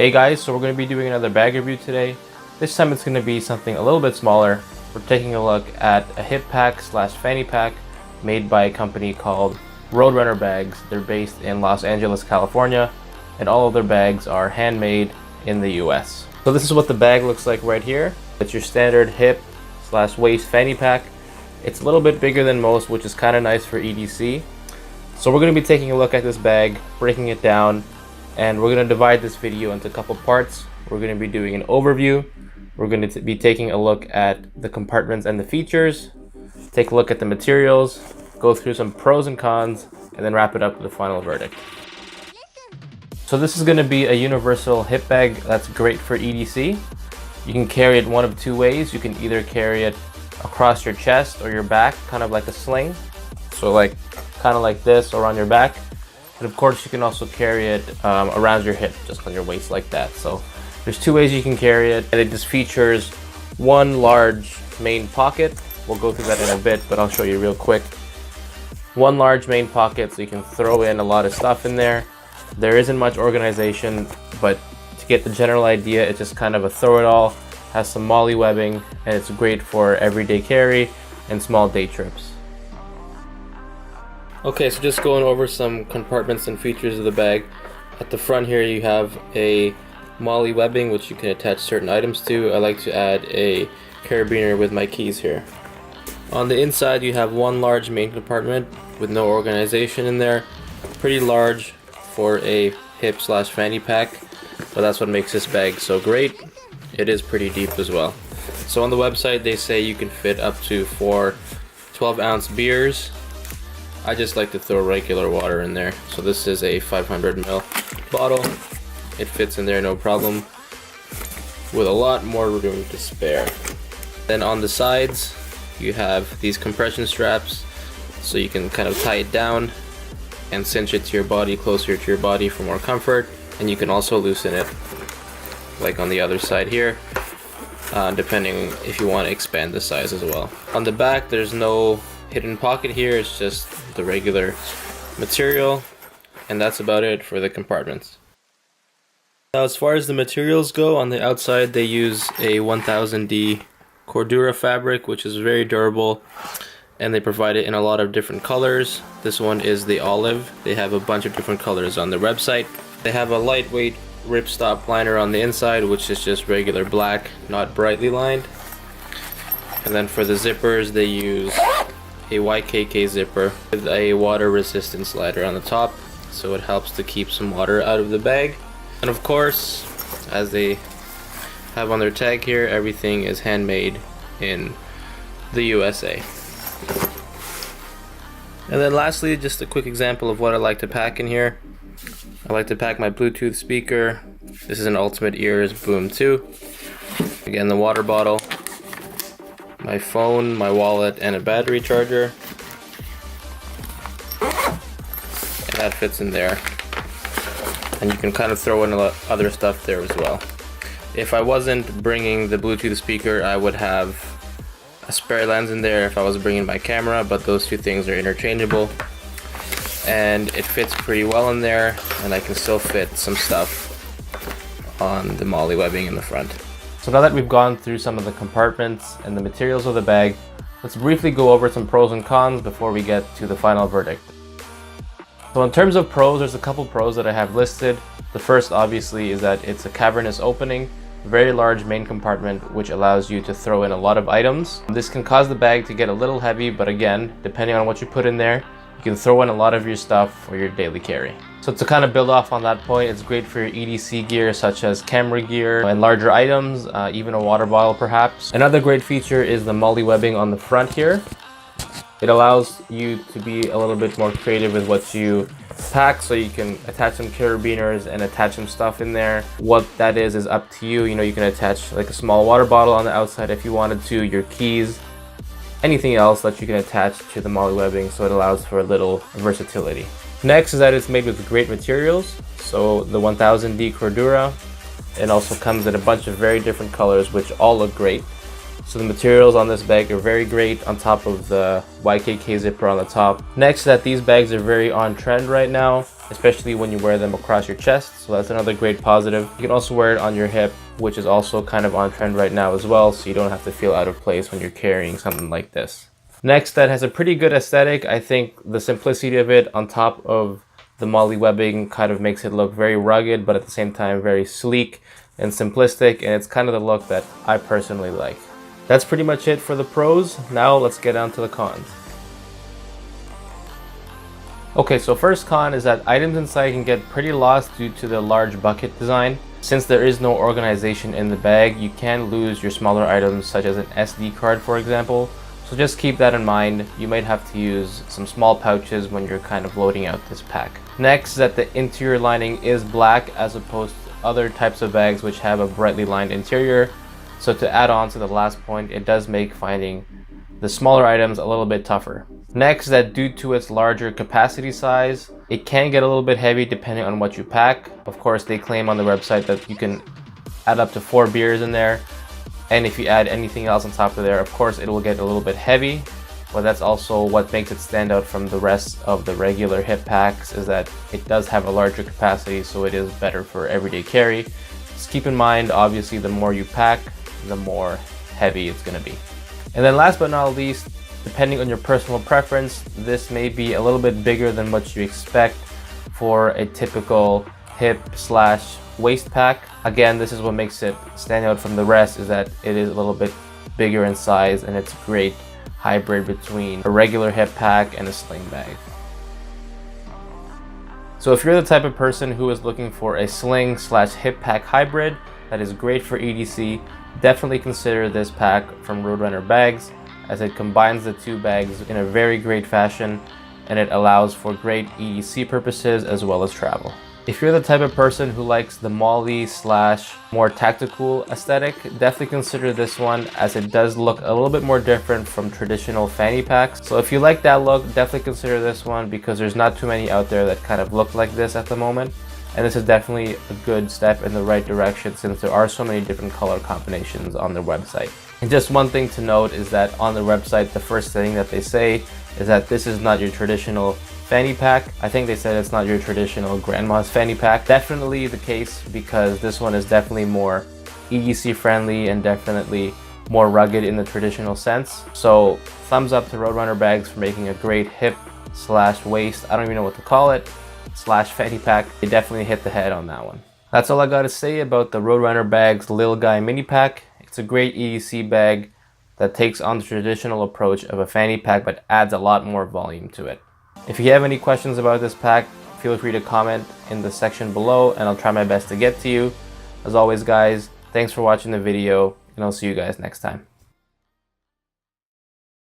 Hey guys, so we're going to be doing another bag review today. This time it's going to be something a little bit smaller. We're taking a look at a hip pack slash fanny pack made by a company called Roadrunner Bags. They're based in Los Angeles, California, and all of their bags are handmade in the US. So this is what the bag looks like right here. It's your standard hip slash waist fanny pack. It's a little bit bigger than most, which is kind of nice for EDC. So we're going to be taking a look at this bag, breaking it down, and we're going to divide this video into a couple parts. We're going to be doing an overview. We're going to be taking a look at the compartments and the features, take a look at the materials, go through some pros and cons, and then wrap it up with the final verdict. So this is going to be a universal hip bag that's great for EDC. You can carry it one of two ways. You can either carry it across your chest or your back, kind of like a sling. So kind of like this or on your back. And of course you can also carry it around your hip, just on your waist like that. So there's two ways you can carry it, and it just features one large main pocket. We'll go through that in a bit, but I'll show you real quick. One large main pocket, so you can throw in a lot of stuff in there. There isn't much organization, but to get the general idea, it's just kind of a throw it all. Has some molly webbing, and it's great for everyday carry and small day trips. Okay, so just going over some compartments and features of the bag. At the front here you have a molly webbing, which you can attach certain items to. I like to add a carabiner with my keys here. On the inside you have one large main compartment with no organization in there. Pretty large for a hip slash fanny pack, but that's what makes this bag so great. It is pretty deep as well. So on the website they say you can fit up to 4 12-ounce beers. I just like to throw regular water in there. So this is a 500 ml bottle. It fits in there no problem, with a lot more room to spare. Then on the sides you have these compression straps, so you can kind of tie it down and cinch it to your body, closer to your body for more comfort. And you can also loosen it like on the other side here, depending if you want to expand the size as well. On the back there's no hidden pocket here, it's just the regular material, and that's about it for the compartments. Now as far as the materials go, on the outside they use a 1000D Cordura fabric, which is very durable, and they provide it in a lot of different colors. This one is the olive. They have a bunch of different colors on their website. They have a lightweight ripstop liner on the inside, which is just regular black, not brightly lined. And then for the zippers they use a YKK zipper with a water resistant slider on the top, so it helps to keep some water out of the bag. And of course, as they have on their tag here, everything is handmade in the USA. And then lastly, just a quick example of what I like to pack in here. I like to pack my Bluetooth speaker. This is an Ultimate Ears Boom 2. Again, the water bottle, my phone, my wallet, and a battery charger. And that fits in there. And you can kind of throw in a lot other stuff there as well. If I wasn't bringing the Bluetooth speaker, I would have a spare lens in there if I was bringing my camera, but those two things are interchangeable. And it fits pretty well in there, and I can still fit some stuff on the molly webbing in the front. So now that we've gone through some of the compartments and the materials of the bag, let's briefly go over some pros and cons before we get to the final verdict. So in terms of pros, there's a couple pros that I have listed. The first obviously is that it's a cavernous opening, very large main compartment, which allows you to throw in a lot of items. This can cause the bag to get a little heavy, but again, depending on what you put in there, you can throw in a lot of your stuff for your daily carry. So to kind of build off on that point, it's great for your EDC gear such as camera gear and larger items, even a water bottle perhaps. Another great feature is the molly webbing on the front here. It allows you to be a little bit more creative with what you pack, so you can attach some carabiners and attach some stuff in there. What that is up to you. You know, you can attach like a small water bottle on the outside if you wanted to, your keys, anything else that you can attach to the molly webbing, so it allows for a little versatility. Next is that it's made with great materials, so the 1000D Cordura. It also comes in a bunch of very different colors, which all look great. So the materials on this bag are very great, on top of the YKK zipper on the top. Next, that these bags are very on trend right now. especially when you wear them across your chest. So that's another great positive. You can also wear it on your hip, which is also kind of on trend right now as well, so you don't have to feel out of place when you're carrying something like this. Next, that has a pretty good aesthetic. I think the simplicity of it on top of the MOLLE webbing kind of makes it look very rugged, but at the same time very sleek and simplistic, and it's kind of the look that I personally like. That's pretty much it for the pros. Now let's get down to the cons. Okay, so first con is that items inside can get pretty lost due to the large bucket design. Since there is no organization in the bag, you can lose your smaller items such as an SD card, for example. So just keep that in mind. You might have to use some small pouches when you're kind of loading out this pack. Next is that the interior lining is black as opposed to other types of bags which have a brightly lined interior. So to add on to the last point, it does make finding the smaller items a little bit tougher. Next, that due to its larger capacity size, it can get a little bit heavy depending on what you pack. Of course, they claim on the website that you can add up to 4 beers in there. And if you add anything else on top of there, of course, it will get a little bit heavy. But that's also what makes it stand out from the rest of the regular hip packs, is that it does have a larger capacity, so it is better for everyday carry. Just keep in mind, obviously, the more you pack, the more heavy it's going to be. And then last but not least, depending on your personal preference, this may be a little bit bigger than what you expect for a typical hip/waist pack. Again, this is what makes it stand out from the rest, is that it is a little bit bigger in size, and it's a great hybrid between a regular hip pack and a sling bag. So if you're the type of person who is looking for a sling/hip pack hybrid that is great for EDC, definitely consider this pack from Roadrunner Bags, as it combines the two bags in a very great fashion, and it allows for great EDC purposes as well as travel. If you're the type of person who likes the MOLLE/more tactical aesthetic, definitely consider this one, as it does look a little bit more different from traditional fanny packs. So if you like that look, definitely consider this one, because there's not too many out there that kind of look like this at the moment. And this is definitely a good step in the right direction, since there are so many different color combinations on their website. And just one thing to note is that on the website, the first thing that they say is that this is not your traditional fanny pack. I think they said it's not your traditional grandma's fanny pack. Definitely the case, because this one is definitely more EDC friendly and definitely more rugged in the traditional sense. So thumbs up to Roadrunner Bags for making a great hip/waist, I don't even know what to call it, /fanny pack. They definitely hit the head on that one. That's all I got to say about the Roadrunner Bags Lil Guy mini pack. It's a great EDC bag that takes on the traditional approach of a fanny pack, but adds a lot more volume to it. If you have any questions about this pack, feel free to comment in the section below, and I'll try my best to get to you. As always, guys, thanks for watching the video, and I'll see you guys next time.